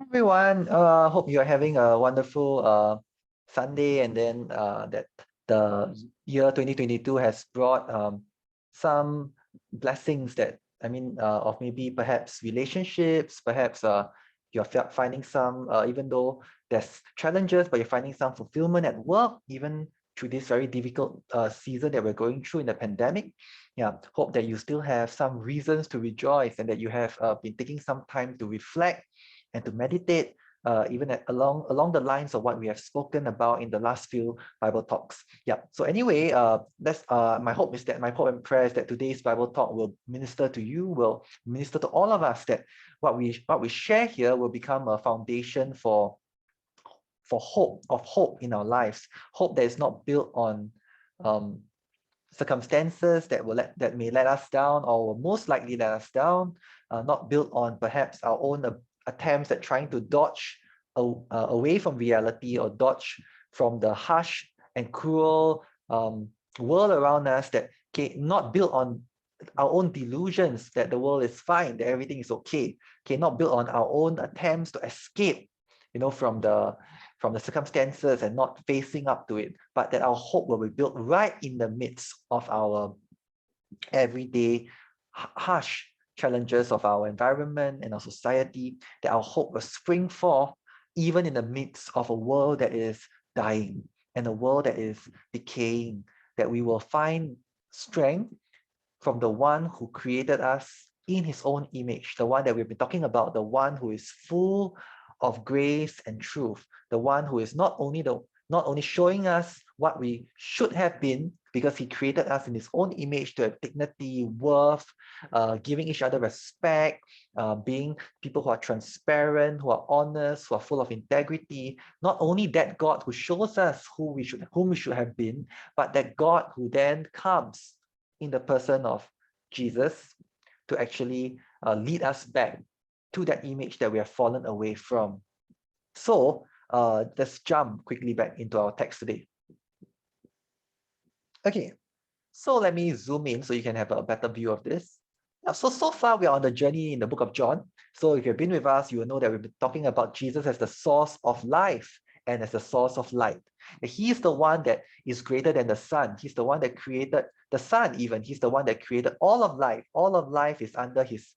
Everyone, hope you're having a wonderful Sunday, and then that the year 2022 has brought some blessings that of maybe perhaps relationships, perhaps you're finding some even though there's challenges, but you're finding some fulfillment at work, even through this very difficult season that we're going through in the pandemic. Yeah, hope that you still have some reasons to rejoice, and that you have been taking some time to reflect and to meditate, even along the lines of what we have spoken about in the last few Bible talks. Yeah. So anyway, that's my hope is that my hope and prayer is that today's Bible talk will minister to you, will minister to all of us, that what we share here will become a foundation for hope in our lives. Hope that is not built on um, circumstances that may let us down, or will most likely let us down, not built on perhaps our own attempts at trying to dodge away from reality, or dodge from the harsh and cruel world around us, that not built on our own delusions that the world is fine, that everything is okay, not built on our own attempts to escape, from the circumstances and not facing up to it, but that our hope will be built right in the midst of our everyday harsh challenges of our environment and our society, that our hope will spring forth even in the midst of a world that is dying and a world that is decaying, that we will find strength from the one who created us in his own image, the one that we've been talking about, the one who is full of grace and truth, the one who is not only showing us what we should have been, because he created us in his own image to have dignity, worth, giving each other respect, being people who are transparent, who are honest, who are full of integrity. Not only that God who shows us whom we should have been, but that God who then comes in the person of Jesus to actually lead us back to that image that we have fallen away from. So let's jump quickly back into our text today. Okay, so let me zoom in so you can have a better view of this. So far we are on the journey in the book of John. So if you've been with us, you will know that we've been talking about Jesus as the source of life and as the source of light. He's the one that is greater than the sun. He's the one that created the sun even. He's the one that created all of life. All of life is under his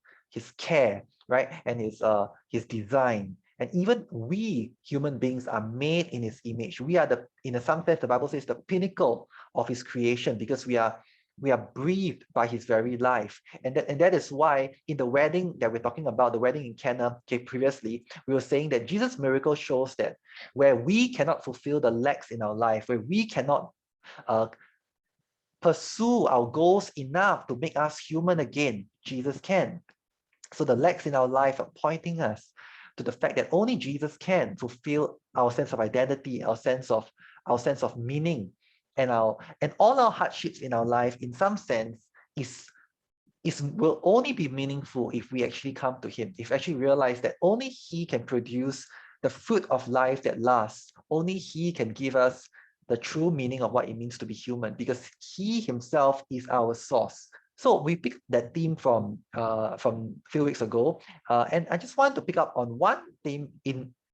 care, right? And his design. And even we human beings are made in his image. We are in some sense, the Bible says, the pinnacle of his creation, because we are breathed by his very life. And that is why in the wedding that we're talking about, the wedding in Cana, previously, we were saying that Jesus' miracle shows that where we cannot fulfill the lacks in our life, where we cannot pursue our goals enough to make us human again, Jesus can. So the lacks in our life are pointing us to the fact that only Jesus can fulfill our sense of identity, our sense of meaning, and all our hardships in our life, in some sense, will only be meaningful if we actually come to him, if we actually realize that only he can produce the fruit of life that lasts. Only he can give us the true meaning of what it means to be human, because he himself is our source. So we picked that theme from a few weeks ago, and I just want to pick up on one theme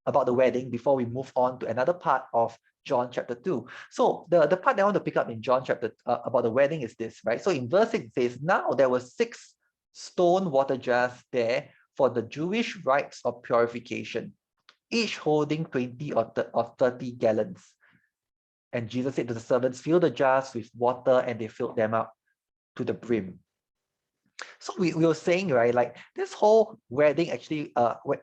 about the wedding before we move on to another part of John chapter 2. So the part that I want to pick up in John chapter about the wedding is this, right? So in verse 6 it says, now there were 6 stone water jars there for the Jewish rites of purification, each holding 20 or 30 gallons. And Jesus said to the servants, fill the jars with water, and they filled them up to the brim. So we were saying, right, like this whole wedding actually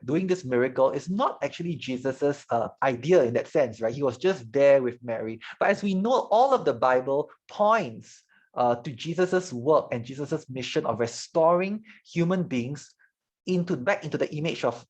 doing this miracle is not actually Jesus's idea in that sense, right? He was just there with Mary. But as we know, all of the Bible points to Jesus's work and Jesus's mission of restoring human beings back into the image of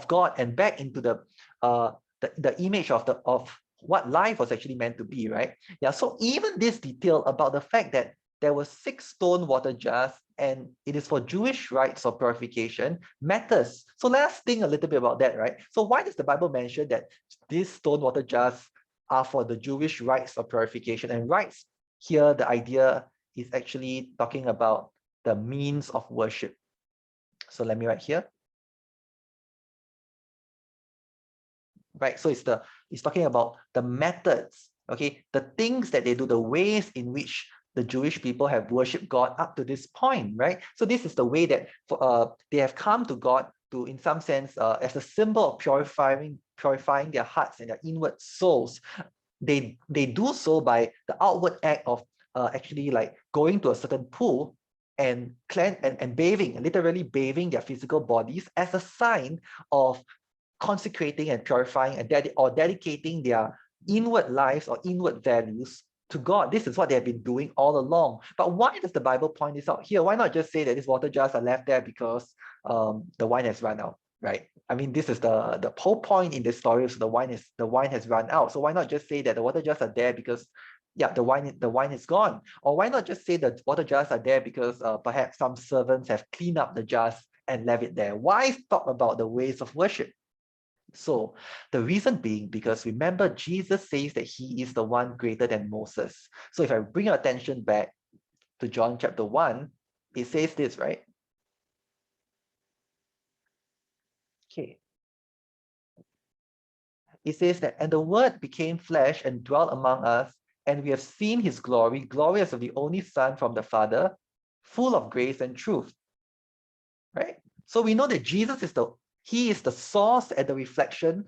God, and back into the image of what life was actually meant to be, right? Yeah. So even this detail about the fact that there were 6 stone water jars, and it is for Jewish rites of purification, matters. So let us think a little bit about that, right? So why does the Bible mention that these stone water jars are for the Jewish rites of purification? And rites here, the idea is actually talking about the means of worship. So let me write here. right? So it's talking about the methods, okay, the things that they do, the ways in which the Jewish people have worshipped God up to this point, right? So this is the way that they have come to God to, in some sense, as a symbol of purifying their hearts and their inward souls. They do so by the outward act of actually like going to a certain pool and cleanse and bathing, literally bathing their physical bodies as a sign of consecrating and purifying and dedicating their inward lives or inward values to God. This is what they have been doing all along. But why does the Bible point this out here? Why not just say that these water jars are left there because the wine has run out, right? I mean, this is the whole point in this story. So the wine has run out. So why not just say that the water jars are there because yeah, the wine is gone? Or why not just say the water jars are there because perhaps some servants have cleaned up the jars and left it there? Why talk about the ways of worship? So the reason being, because remember, Jesus says that he is the one greater than Moses. So if I bring your attention back to John chapter 1, it says this, right? Okay. It says that, and the word became flesh and dwelt among us, and we have seen his glory, glorious of the only Son from the Father, full of grace and truth. Right? So we know that Jesus is the source and the reflection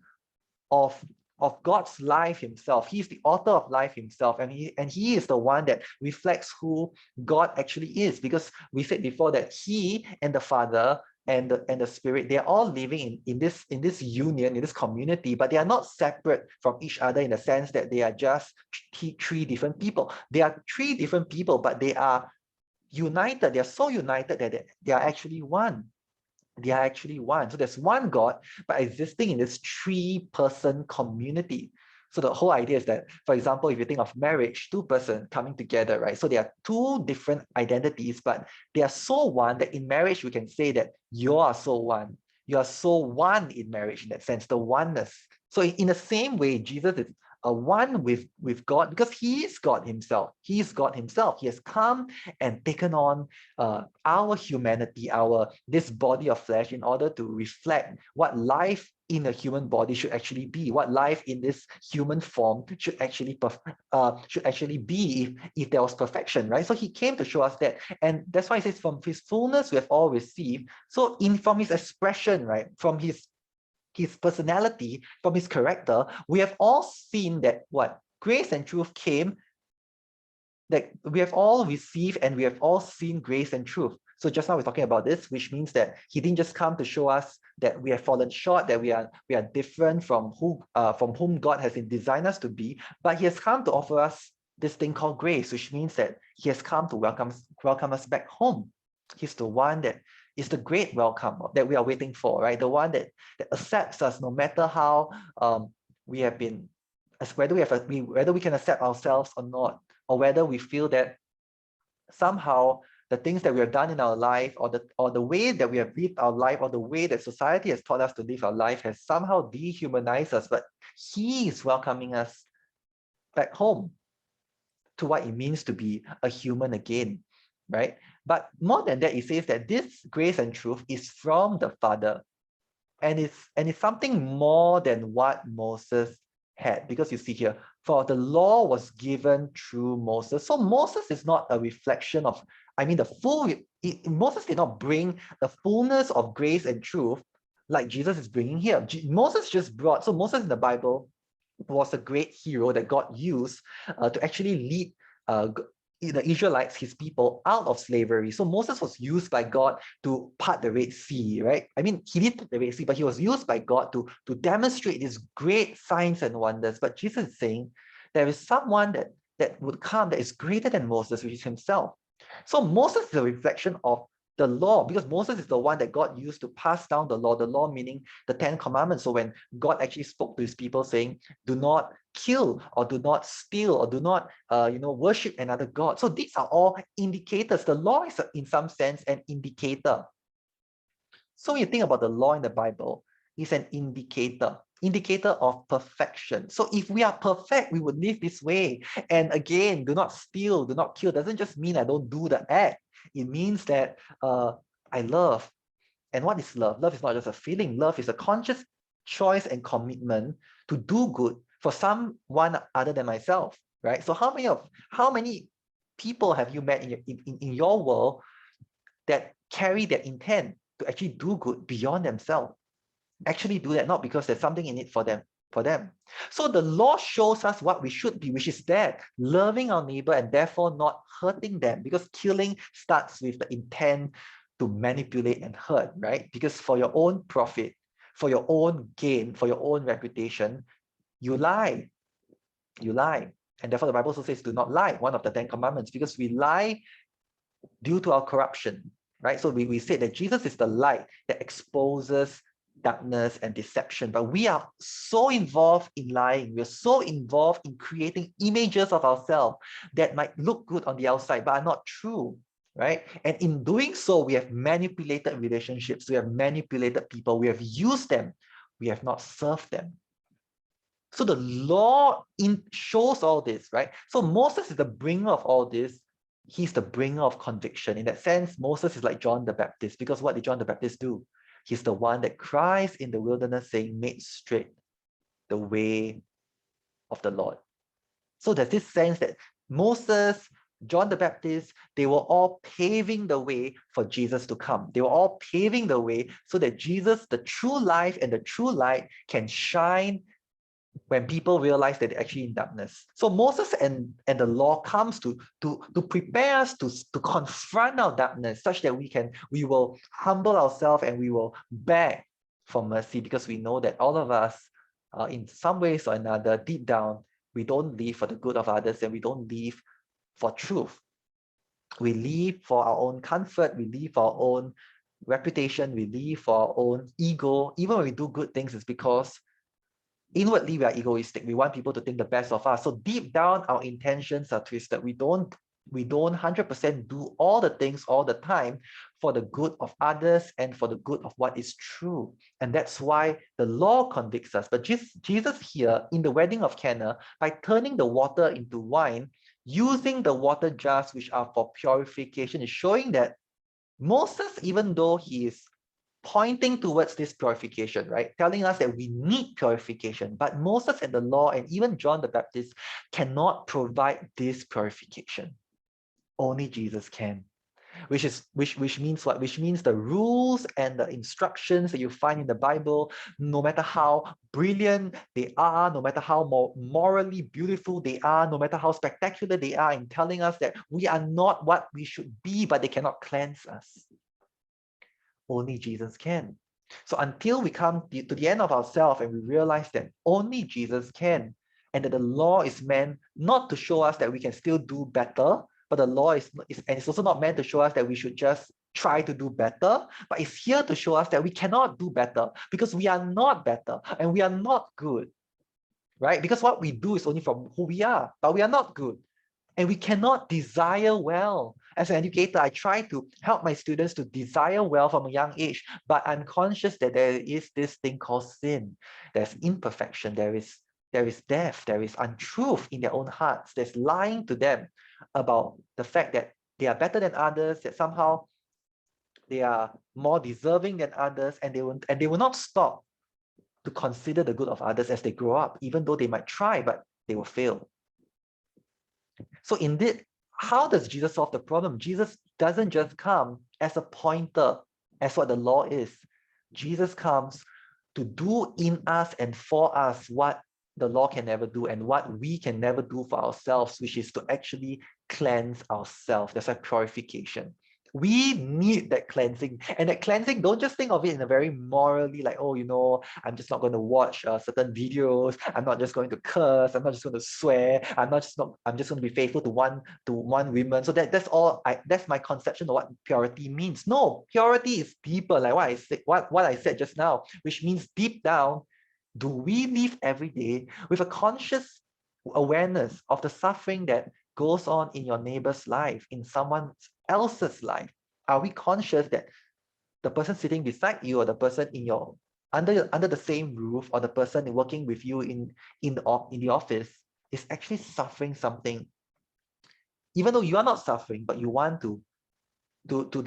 of God's life himself. He's the author of life himself, and he is the one that reflects who God actually is, because we said before that he and the Father and the Spirit, they're all living in this union, in this community, but they are not separate from each other in the sense that they are just three different people. They are three different people, but they are united. They are so united that they are actually one. They are actually one. So there's one God, but existing in this three-person community. So the whole idea is that, for example, if you think of marriage, two-person coming together, right? So there are two different identities, but they are so one that in marriage, we can say that you are so one. You are so one in marriage in that sense, the oneness. So in the same way, Jesus is one with God because he is God himself. He is God himself. He has come and taken on our humanity, this body of flesh, in order to reflect what life in a human body should actually be, what life in this human form should actually be if there was perfection, right? So he came to show us that, and that's why it says, from his fullness we have all received. So from his expression, right, from his personality, from his character, we have all seen that what grace and truth came, that we have all received and we have all seen grace and truth. So just now we're talking about this, which means that he didn't just come to show us that we have fallen short, that we are different from whom God has designed us to be, but he has come to offer us this thing called grace, which means that he has come to welcome us back home. He's the one that is the great welcome that we are waiting for, right? The one that accepts us no matter how we have been, whether we can accept ourselves or not, or whether we feel that somehow the things that we have done in our life, or the way that we have lived our life, or the way that society has taught us to live our life has somehow dehumanized us, but he is welcoming us back home to what it means to be a human again, right? But more than that, it says that this grace and truth is from the Father, and it's something more than what Moses had, because you see here, for the law was given through Moses. So Moses is not a reflection of, Moses did not bring the fullness of grace and truth like Jesus is bringing here. Moses just brought, so Moses in the Bible was a great hero that God used to actually lead the Israelites, his people, out of slavery. So Moses was used by God to part the Red Sea, right? I mean, he did part the Red Sea, but he was used by God to demonstrate these great signs and wonders. But Jesus is saying there is someone that would come that is greater than Moses, which is himself. So Moses is a reflection of the law, because Moses is the one that God used to pass down the law meaning the 10 commandments. So when God actually spoke to his people saying, do not kill, or do not steal, or do not worship another god. So these are all indicators. The law is in some sense an indicator. So when you think about the law in the Bible, it's an indicator of perfection. So if we are perfect, we would live this way. And again, do not steal, do not kill doesn't just mean I don't do the act. It means that I love. And what is love? Love is not just a feeling. Love is a conscious choice and commitment to do good for someone other than myself, right? So how many people have you met in your world that carry that intent to actually do good beyond themselves? Actually do that, not because there's something in it for them. So the law shows us what we should be, which is that loving our neighbor and therefore not hurting them, because killing starts with the intent to manipulate and hurt, right? Because for your own profit, for your own gain, for your own reputation, you lie. You lie. And therefore the Bible also says do not lie, one of the 10 commandments, because we lie due to our corruption, right? So we said that Jesus is the light that exposes darkness and deception, but we are so involved in lying. We're so involved in creating images of ourselves that might look good on the outside, but are not true, right? And in doing so, we have manipulated relationships. We have manipulated people. We have used them. We have not served them. So the law shows all this, right? So Moses is the bringer of all this. He's the bringer of conviction. In that sense, Moses is like John the Baptist, because what did John the Baptist do? He's the one that cries in the wilderness saying, make straight the way of the Lord. So there's this sense that Moses, John the Baptist, they were all paving the way for Jesus to come. They were all paving the way so that Jesus, the true life and the true light, can shine when people realize that they're actually in darkness. So Moses and the law comes to prepare us to confront our darkness, such that we will humble ourselves and we will beg for mercy, because we know that all of us, in some ways or another, deep down, we don't live for the good of others, and we don't live for truth. We live for our own comfort, we live for our own reputation, we live for our own ego. Even when we do good things, it's because inwardly we are egoistic. We want people to think the best of us. So deep down, our intentions are twisted. We don't 100% do all the things all the time for the good of others and for the good of what is true. And that's why the law convicts us. But Jesus here in the wedding of Cana, by turning the water into wine, using the water jars which are for purification, is showing that Moses, even though he is pointing towards this purification, right? Telling us that we need purification, but Moses and the law and even John the Baptist cannot provide this purification. Only Jesus can. Which means what? Which means the rules and the instructions that you find in the Bible, no matter how brilliant they are, no matter how morally beautiful they are, no matter how spectacular they are in telling us that we are not what we should be, but they cannot cleanse us. Only Jesus can. So until we come to the end of ourselves and we realize that only Jesus can, and that the law is meant not to show us that we can still do better, but the law is and it's also not meant to show us that we should just try to do better, but it's here to show us that we cannot do better because we are not better and we are not good, right? Because what we do is only from who we are, but we are not good. And we cannot desire well. As an educator, I try to help my students to desire well from a young age, but I'm conscious that there is this thing called sin. There's imperfection, there is death, there is untruth in their own hearts. There's lying to them about the fact that they are better than others, that somehow they are more deserving than others, and they will not stop to consider the good of others as they grow up, even though they might try, but they will fail. So indeed, how does Jesus solve the problem? Jesus doesn't just come as a pointer, as what the law is. Jesus comes to do in us and for us what the law can never do and what we can never do for ourselves, which is to actually cleanse ourselves. There's a purification. We need that cleansing. And that cleansing, don't just think of it in a very morally like, oh, I'm just not going to watch certain videos. I'm not just going to curse. I'm not just going to swear. I'm just going to be faithful to one woman. So that's all. That's my conception of what purity means. No, purity is deeper, like what I said just now, which means deep down, do we live every day with a conscious awareness of the suffering that goes on in your neighbor's life, in someone else's life? Are we conscious that the person sitting beside you or the person in your under the same roof or the person working with you in the office is actually suffering something, even though you are not suffering, but you want to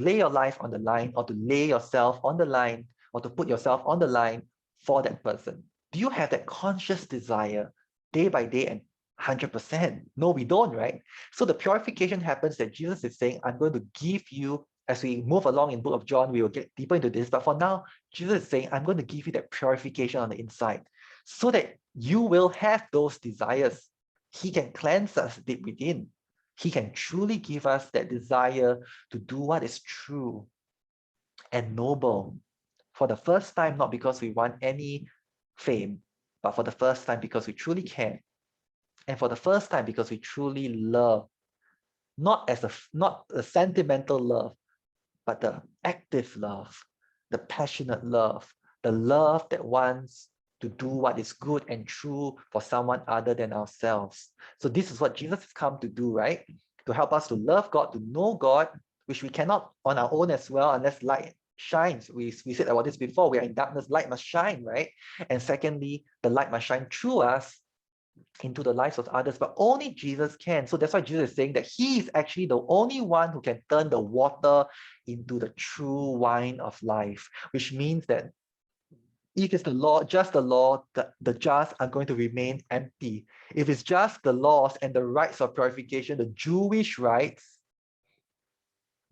lay your life on the line, or to lay yourself on the line, or to put yourself on the line for that person? Do you have that conscious desire day by day and 100%? No, we don't, right? So the purification happens that Jesus is saying, I'm going to give you, as we move along in book of John, we will get deeper into this. But for now, Jesus is saying, I'm going to give you that purification on the inside so that you will have those desires. He can cleanse us deep within. He can truly give us that desire to do what is true and noble. For the first time, not because we want any fame, but for the first time because we truly care. And for the first time because we truly love, not a sentimental love, but the active love, the passionate love, the love that wants to do what is good and true for someone other than ourselves. So this is what Jesus has come to do, right? To help us to love God, to know God, which we cannot on our own as well unless light shines. We said about this before, we are in darkness, light must shine, right? And secondly, the light must shine through us into the lives of others, but only Jesus can. So that's why Jesus is saying that he is actually the only one who can turn the water into the true wine of life, which means that if it's the law, just the law, the just are going to remain empty. If it's just the laws and the rites of purification, the Jewish rites,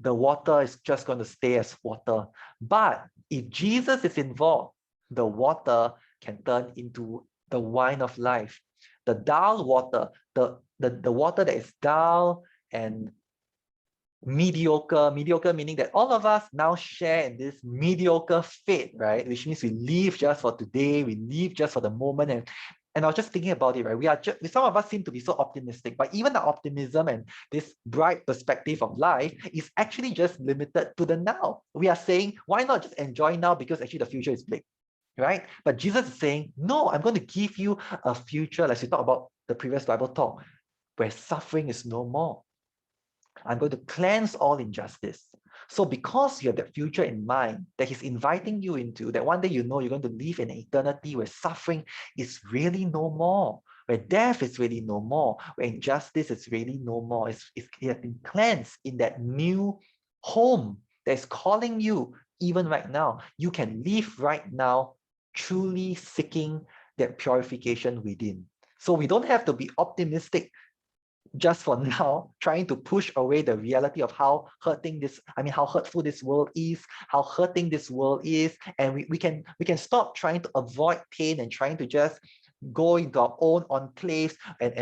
the water is just going to stay as water. But if Jesus is involved, the water can turn into the wine of life. The dull water, the water that is dull and mediocre meaning that all of us now share in this mediocre fate, right? Which means we live just for today, we live just for the moment. And I was just thinking about it, right? We are just, some of us seem to be so optimistic, but even the optimism and this bright perspective of life is actually just limited to the now. We are saying, why not just enjoy now, because actually the future is bleak, right? But Jesus is saying, no, I'm going to give you a future, like we talked about the previous Bible talk, where suffering is no more. I'm going to cleanse all injustice. So because you have that future in mind that he's inviting you into, that one day you know you're going to live in an eternity where suffering is really no more, where death is really no more, where injustice is really no more. It has been cleansed in that new home that is calling you even right now. You can live right now truly seeking that purification within. So we don't have to be optimistic just for now, trying to push away the reality of how how hurtful this world is, how hurting this world is. And we can stop trying to avoid pain and trying to just go into our own enclaves and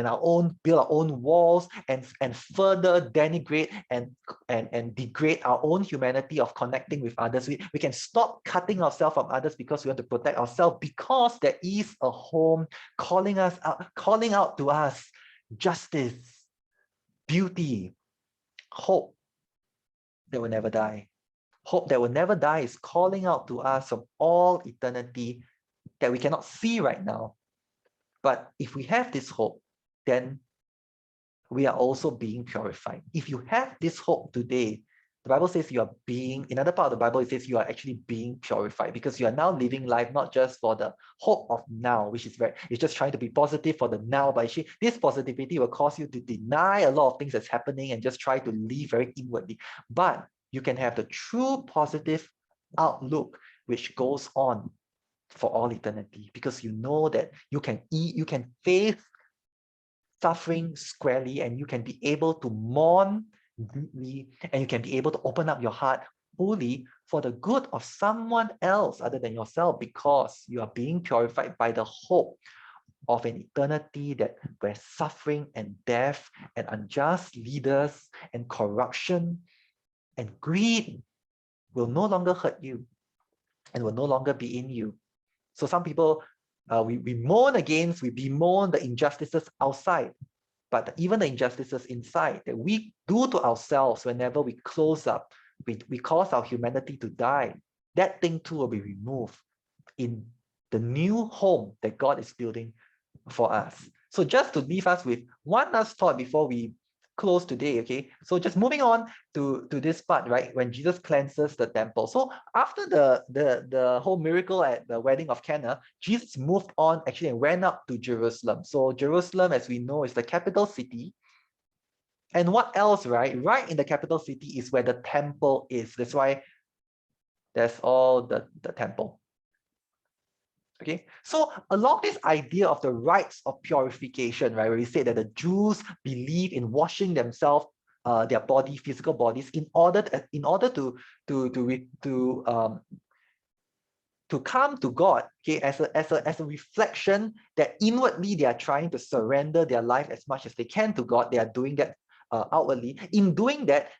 build our own walls and further denigrate and degrade our own humanity of connecting with others. We can stop cutting ourselves from others because we want to protect ourselves, because there is a home calling out to us justice, beauty, hope that will never die. Hope that will never die is calling out to us from all eternity that we cannot see right now. But if we have this hope, then we are also being purified. If you have this hope today, the Bible says you are being, in another part of the Bible, it says you are actually being purified, because you are now living life not just for the hope of now, which is it's just trying to be positive for the now, but actually this positivity will cause you to deny a lot of things that's happening and just try to live very inwardly. But you can have the true positive outlook, which goes on for all eternity, because you know that you can face suffering squarely, and you can be able to mourn deeply, and you can be able to open up your heart fully for the good of someone else other than yourself, because you are being purified by the hope of an eternity that where suffering and death and unjust leaders and corruption and greed will no longer hurt you and will no longer be in you. So some people, we bemoan the injustices outside, but even the injustices inside that we do to ourselves whenever we close up, we cause our humanity to die, that thing too will be removed in the new home that God is building for us. So just to leave us with one last thought before we close today, okay? So just moving on to this part, right? When Jesus cleanses the temple. So after the whole miracle at the wedding of Cana, Jesus moved on actually and went up to Jerusalem. So Jerusalem, as we know, is the capital city. And what else, right? Right in the capital city is where the temple is. That's why there's all the temple. Okay, so along this idea of the rites of purification, right, where we say that the Jews believe in washing themselves, their body, physical bodies, in order to come to God, okay, as a reflection that inwardly they are trying to surrender their life as much as they can to God. They are doing that outwardly. In doing that,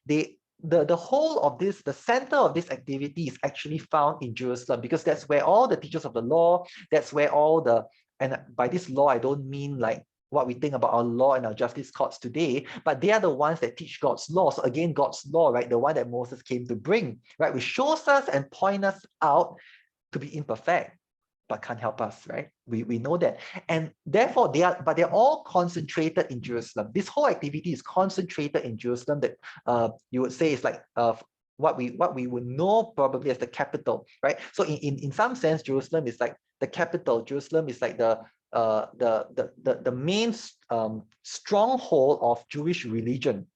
the whole of this, the center of this activity is actually found in Jerusalem, because that's where all the teachers of the law, that's where all the, and by this law, I don't mean like what we think about our law and our justice courts today, but they are the ones that teach God's law. So again, God's law, right, the one that Moses came to bring, right, which shows us and point us out to be imperfect, but can't help us, right? We know that. And therefore they're all concentrated in Jerusalem. This whole activity is concentrated in Jerusalem, that you would say is like what we would know probably as the capital, right? So in some sense, Jerusalem is like the capital. Jerusalem is like the main stronghold of Jewish religion.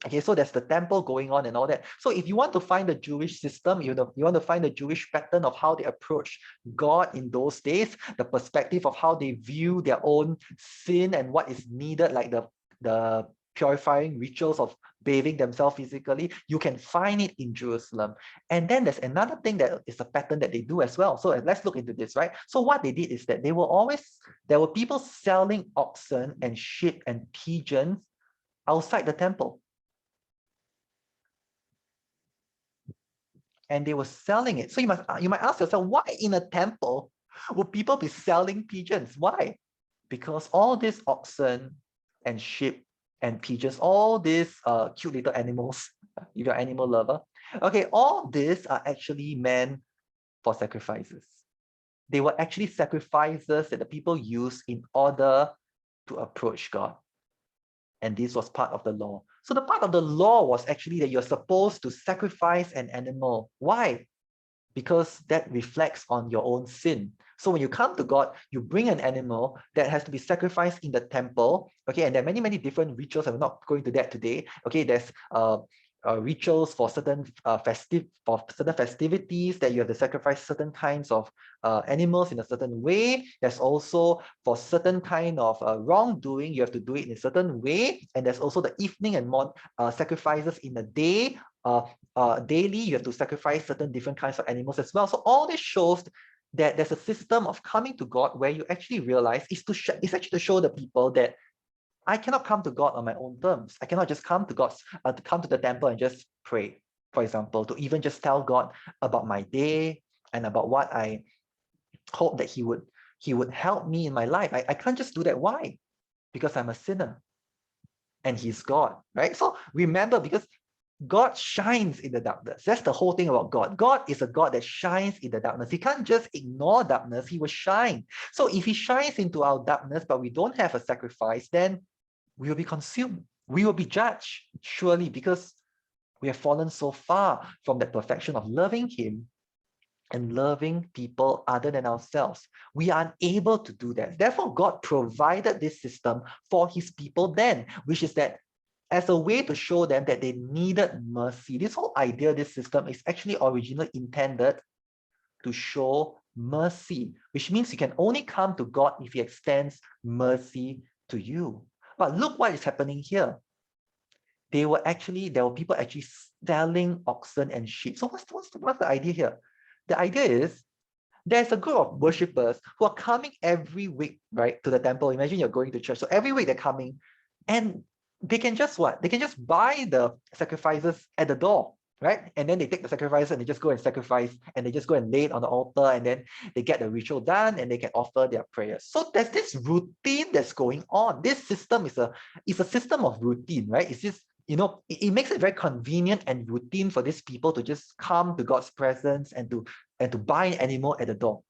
Okay, so there's the temple going on and all that. So if you want to find the Jewish system, you want to find the Jewish pattern of how they approach God in those days, the perspective of how they view their own sin and what is needed, like the purifying rituals of bathing themselves physically, you can find it in Jerusalem. And then there's another thing that is a pattern that they do as well. So let's look into this, right? So what they did is that there were people selling oxen and sheep and pigeons outside the temple. And they were selling it. So you might ask yourself, why in a temple would people be selling pigeons? Why? Because all these oxen and sheep and pigeons, all these cute little animals, if you're an animal lover, okay, all these are actually meant for sacrifices. They were actually sacrifices that the people used in order to approach God. And this was part of the law. So the part of the law was actually that you're supposed to sacrifice an animal. Why? Because that reflects on your own sin. So when you come to God, you bring an animal that has to be sacrificed in the temple. Okay, and there are many, many different rituals. I'm not going to that today. Okay, there's rituals for certain festivities that you have to sacrifice certain kinds of animals in a certain way. There's also for certain kind of wrongdoing, you have to do it in a certain way. And there's also the evening and morning sacrifices in the day. Daily, you have to sacrifice certain different kinds of animals as well. So all this shows that there's a system of coming to God where you actually realize it's actually to show the people that I cannot come to God on my own terms. I cannot just come to to come to the temple and just pray, for example, to even just tell God about my day and about what I hope that He would help me in my life. I can't just do that. Why? Because I'm a sinner and He's God, right? So remember, because God shines in the darkness. That's the whole thing about God. God is a God that shines in the darkness. He can't just ignore darkness. He will shine. So if He shines into our darkness, but we don't have a sacrifice, then we will be consumed. We will be judged, surely, because we have fallen so far from that perfection of loving Him and loving people other than ourselves. We are unable to do that. Therefore, God provided this system for His people then, which is that as a way to show them that they needed mercy. This whole idea, this system is actually originally intended to show mercy, which means you can only come to God if He extends mercy to you. But look what is happening here. There were people actually selling oxen and sheep. So what's the idea here? The idea is there's a group of worshippers who are coming every week, right, to the temple. Imagine you're going to church. So every week they're coming, and they can just what? They can just buy the sacrifices at the door, right? And then they take the sacrifices and they just go and sacrifice, and they just go and lay it on the altar, and then they get the ritual done and they can offer their prayers. So there's this routine that's going on. This system is a system of routine, right? It's just, it makes it very convenient and routine for these people to just come to God's presence and to buy an animal at the door.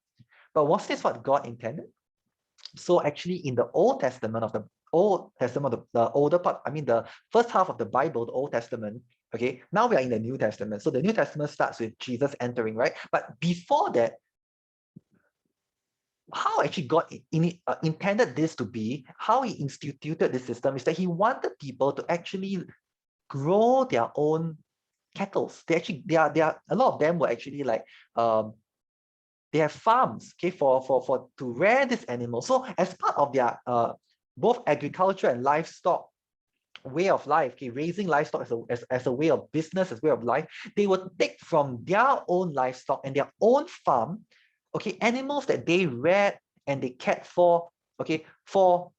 But was this what God intended? So actually in the Old Testament, the older part, I mean the first half of the Bible, the Old Testament, okay, now we are in the New Testament. So the New Testament starts with Jesus entering, right? But before that, how actually God intended this to be, how He instituted this system is that He wanted people to actually grow their own cattle. They are a lot of them were actually like they have farms, okay, for to rear these animals. So as part of their both agriculture and livestock way of life, okay, raising livestock as a way of business, as a way of life, they would take from their own livestock and their own farm, okay, animals that they reared and they cared for, okay, for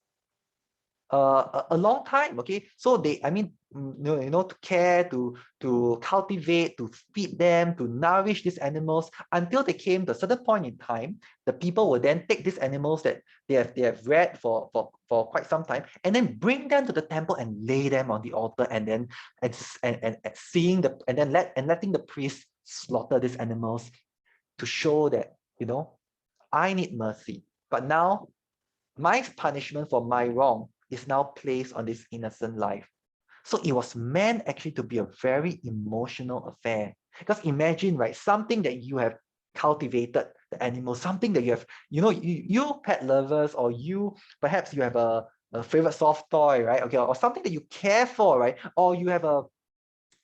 a long time, okay. So they, I mean, to care, to cultivate, to feed them, to nourish these animals until they came to a certain point in time. The people will then take these animals that they have reared for quite some time, and then bring them to the temple and lay them on the altar, and then and seeing the and then letting the priest slaughter these animals to show that, I need mercy. But now my punishment for my wrong is now placed on this innocent life. So it was meant actually to be a very emotional affair. Because imagine, right, something that you have cultivated, the animal, something that you have, you pet lovers, or perhaps you have a favorite soft toy, right? Okay, or something that you care for, right? Or you have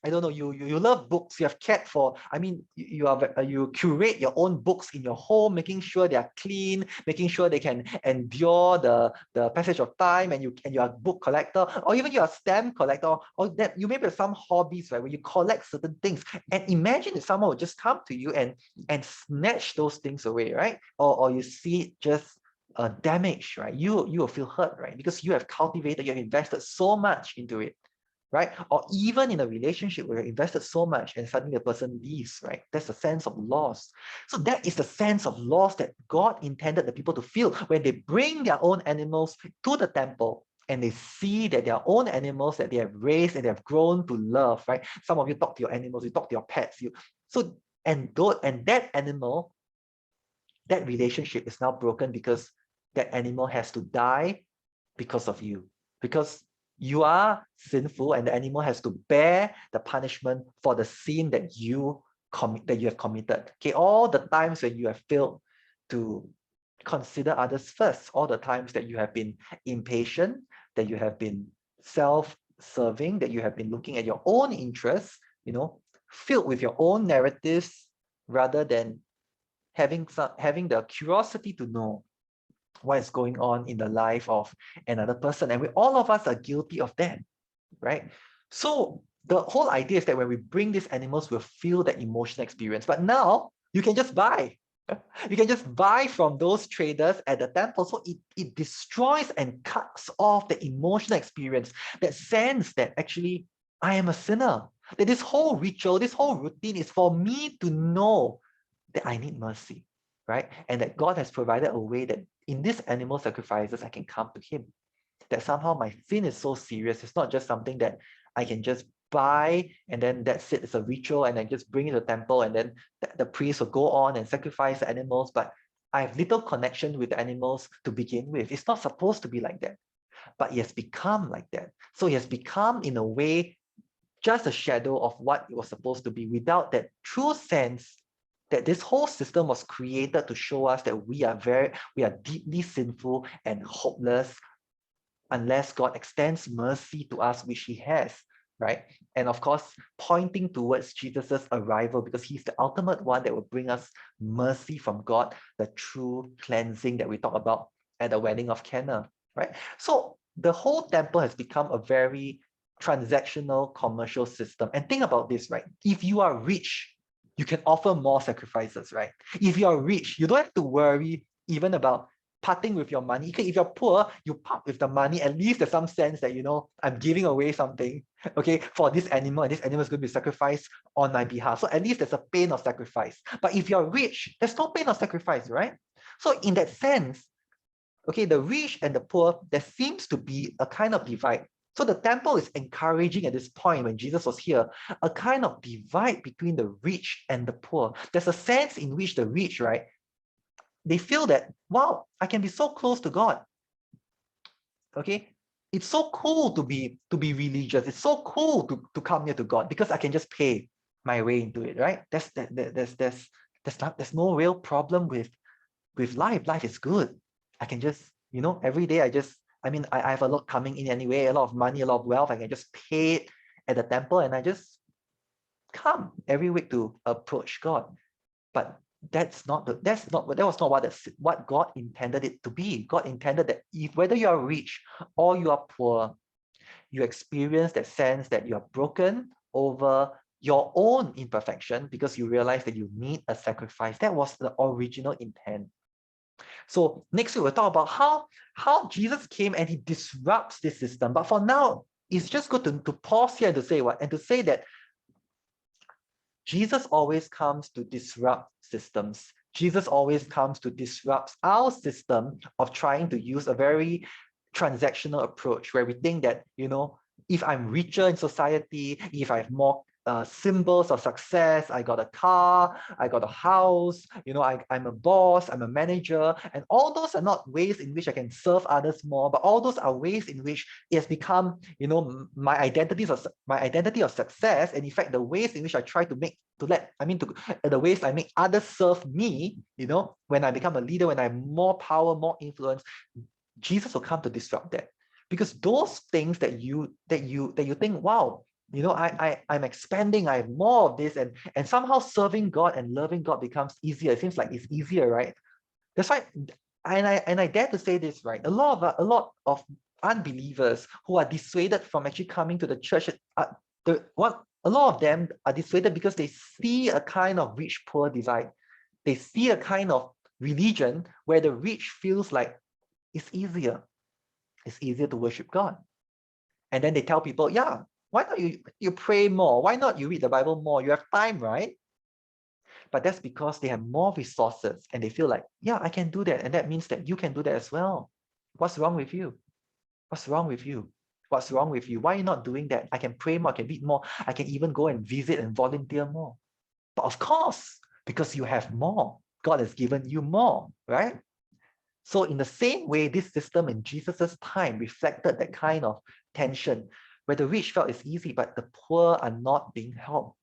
I don't know, you love books, you have cared for, I mean, you curate your own books in your home, making sure they are clean, making sure they can endure the passage of time, and you're a book collector, or even you're a stamp collector, or that you maybe have some hobbies, right, where you collect certain things. And imagine if someone would just come to you and snatch those things away, right? Or you see it just damaged, right? You will feel hurt, right? Because you have cultivated, you have invested so much into it, right? Or even in a relationship where you invested so much and suddenly the person leaves, right? That's a sense of loss. So that is the sense of loss that God intended the people to feel when they bring their own animals to the temple and they see that their own animals that they have raised and they have grown to love, right? Some of you talk to your animals, you talk to your pets, and that animal, that relationship is now broken because that animal has to die because of you. Because you are sinful and the animal has to bear the punishment for the sin that you have committed. Okay, all the times when you have failed to consider others first, all the times that you have been impatient, that you have been self-serving, that you have been looking at your own interests, filled with your own narratives rather than having the curiosity to know what is going on in the life of another person. And all of us are guilty of that, right? So the whole idea is that when we bring these animals, we'll feel that emotional experience. But now you can just buy. You can just buy from those traders at the temple. So it destroys and cuts off the emotional experience, that sense that actually I am a sinner. That this whole ritual, this whole routine is for me to know that I need mercy, right? And that God has provided a way that in these animal sacrifices, I can come to Him. That somehow my sin is so serious. It's not just something that I can just buy and then that's it. It's a ritual and I just bring it to the temple and then the priest will go on and sacrifice the animals. But I have little connection with the animals to begin with. It's not supposed to be like that. But it has become like that. So it has become, in a way, just a shadow of what it was supposed to be, without that true sense that this whole system was created to show us that we are deeply sinful and hopeless unless God extends mercy to us, which He has, right? And of course, pointing towards Jesus's arrival, because He's the ultimate one that will bring us mercy from God, the true cleansing that we talk about at the wedding of Cana, right? So the whole temple has become a very transactional commercial system. And think about this, right? If you are rich, you can offer more sacrifices, right? If you are rich, you don't have to worry even about parting with your money. If you're poor, you part with the money. At least there's some sense that, I'm giving away something, okay, for this animal, and this animal is going to be sacrificed on my behalf. So at least there's a pain of sacrifice. But if you're rich, there's no pain of sacrifice, right? So in that sense, okay, the rich and the poor, there seems to be a kind of divide. So the temple is encouraging at this point when Jesus was here, a kind of divide between the rich and the poor. There's a sense in which the rich, right, they feel that, wow, I can be so close to God. Okay, it's so cool to be religious. It's so cool to come near to God because I can just pay my way into it, right? There's no real problem with life. Life is good. I can just, every day I have a lot coming in anyway, a lot of money, a lot of wealth. I can just pay it at the temple and I just come every week to approach God. But that was not what God intended it to be. God intended that whether you are rich or you are poor, you experience that sense that you are broken over your own imperfection because you realize that you need a sacrifice. That was the original intent. So next week we'll talk about how Jesus came and he disrupts this system. But for now, it's just good to pause here and to say what? And to say that Jesus always comes to disrupt systems. Jesus always comes to disrupt our system of trying to use a very transactional approach where we think that, if I'm richer in society, if I have more symbols of success, I got a car, I got a house, I'm a boss, I'm a manager, and all those are not ways in which I can serve others more, but all those are ways in which it has become, my identity of success, and in fact, the ways in which I try to the ways I make others serve me, when I become a leader, when I have more power, more influence, Jesus will come to disrupt that. Because those things that you think, wow, I'm expanding, I have more of this, and somehow serving God and loving God becomes easier. It seems like it's easier, right? That's why, and I dare to say this, right? A lot of unbelievers who are dissuaded from actually coming to the church, a lot of them are dissuaded because they see a kind of rich-poor divide. They see a kind of religion where the rich feels like it's easier. It's easier to worship God. And then they tell people, yeah, why not you pray more? Why not you read the Bible more? You have time, right? But that's because they have more resources and they feel like, yeah, I can do that. And that means that you can do that as well. What's wrong with you? What's wrong with you? What's wrong with you? Why are you not doing that? I can pray more, I can read more, I can even go and visit and volunteer more. But of course, because you have more, God has given you more, right? So in the same way, this system in Jesus's time reflected that kind of tension, where the rich felt it's easy, but the poor are not being helped.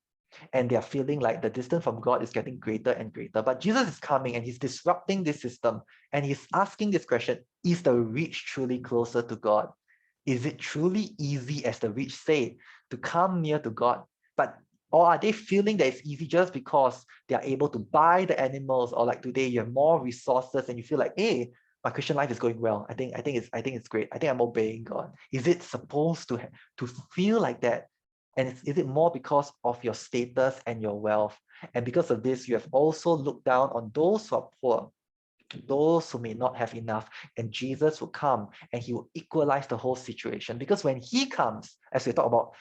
And they are feeling like the distance from God is getting greater and greater. But Jesus is coming and he's disrupting this system. And he's asking this question, is the rich truly closer to God? Is it truly easy, as the rich say, to come near to God? Or are they feeling that it's easy just because they are able to buy the animals, or like today you have more resources and you feel like, hey, my Christian life is going well. I think it's great. I think I'm obeying God. Is it supposed to feel like that? And is it more because of your status and your wealth? And because of this, you have also looked down on those who are poor, those who may not have enough, and Jesus will come and he will equalize the whole situation. Because when he comes, as we talk about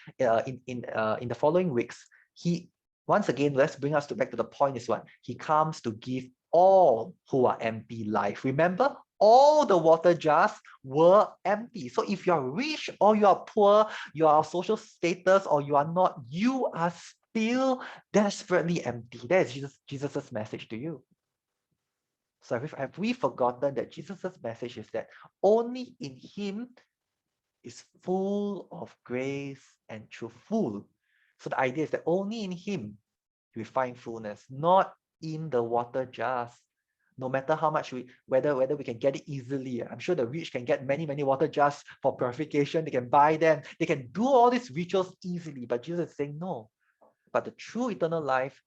in the following weeks, he, once again, let's bring us back to the point, is what he comes to give all who are empty life. Remember, all the water jars were empty. So if you're rich or you are poor, you are of social status or you are not, you are still desperately empty. That is Jesus's message to you. So have we forgotten that Jesus's message is that only in him is full of grace and truth? Full. So the idea is that only in him we find fullness, not in the water jars. No matter how much whether we can get it easily. I'm sure the rich can get many water jars for purification. They can buy them. They can do all these rituals easily. But Jesus is saying no. But the true eternal life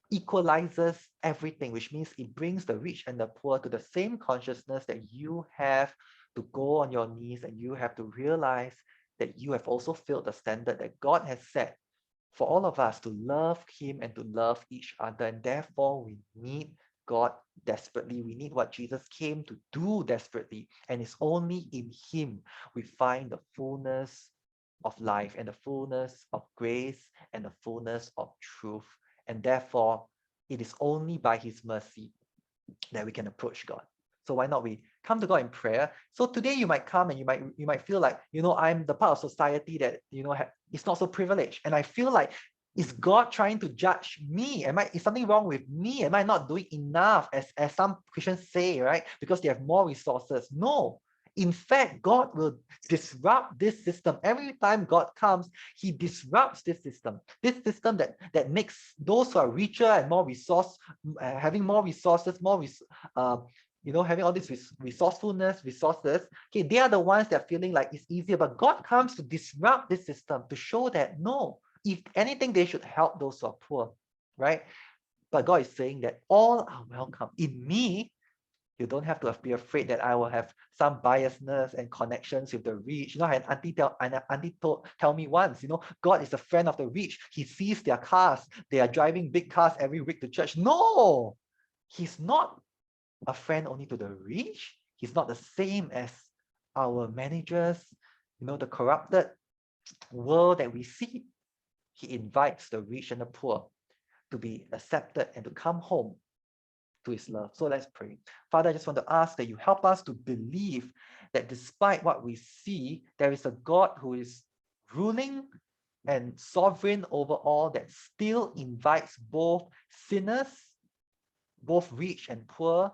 equalizes everything, which means it brings the rich and the poor to the same consciousness, that you have to go on your knees and you have to realize that you have also filled the standard that God has set for all of us to love him and to love each other. And therefore, we need God desperately. We need what Jesus came to do desperately. And it's only in him we find the fullness of life and the fullness of grace and the fullness of truth. And therefore, it is only by his mercy that we can approach God. So why not we come to God in prayer? So today you might come and you might feel like, I'm the part of society that, is not so privileged. And I feel like, is God trying to judge me? Is something wrong with me? Am I not doing enough, as some Christians say, right? Because they have more resources. No. In fact, God will disrupt this system. Every time God comes, he disrupts this system. This system that makes those who are richer and more having more resources, having all this resources, okay, they are the ones that are feeling like it's easier. But God comes to disrupt this system, to show that no, if anything, they should help those who are poor, right? But God is saying that all are welcome. In me, you don't have to be afraid that I will have some biasness and connections with the rich. You know, an auntie tell me once, you know, God is a friend of the rich. He sees their cars. They are driving big cars every week to church. No, he's not a friend only to the rich. He's not the same as our managers, you know, the corrupted world that we see. He invites the rich and the poor to be accepted and to come home to his love. So let's pray. Father, I just want to ask that you help us to believe that despite what we see, there is a God who is ruling and sovereign over all, that still invites both sinners, both rich and poor,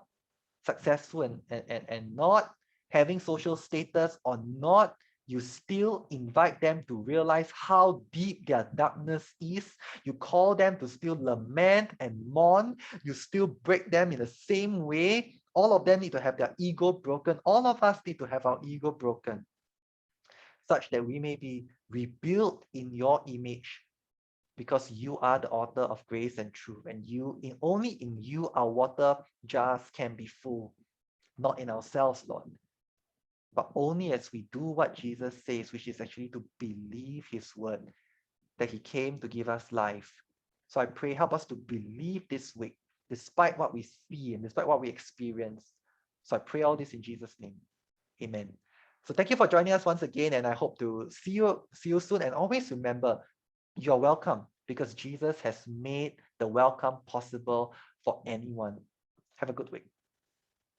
successful and not, having social status or not. You still invite them to realize how deep their darkness is. You call them to still lament and mourn. You still break them in the same way. All of them need to have their ego broken. All of us need to have our ego broken, such that we may be rebuilt in your image, because you are the author of grace and truth, and only in you our water jars can be full, not in ourselves, Lord, but only as we do what Jesus says, which is actually to believe his word, that he came to give us life. So I pray, help us to believe this week, despite what we see and despite what we experience. So I pray all this in Jesus' name. Amen. So thank you for joining us once again, and I hope to see you soon. And always remember, you're welcome, because Jesus has made the welcome possible for anyone. Have a good week.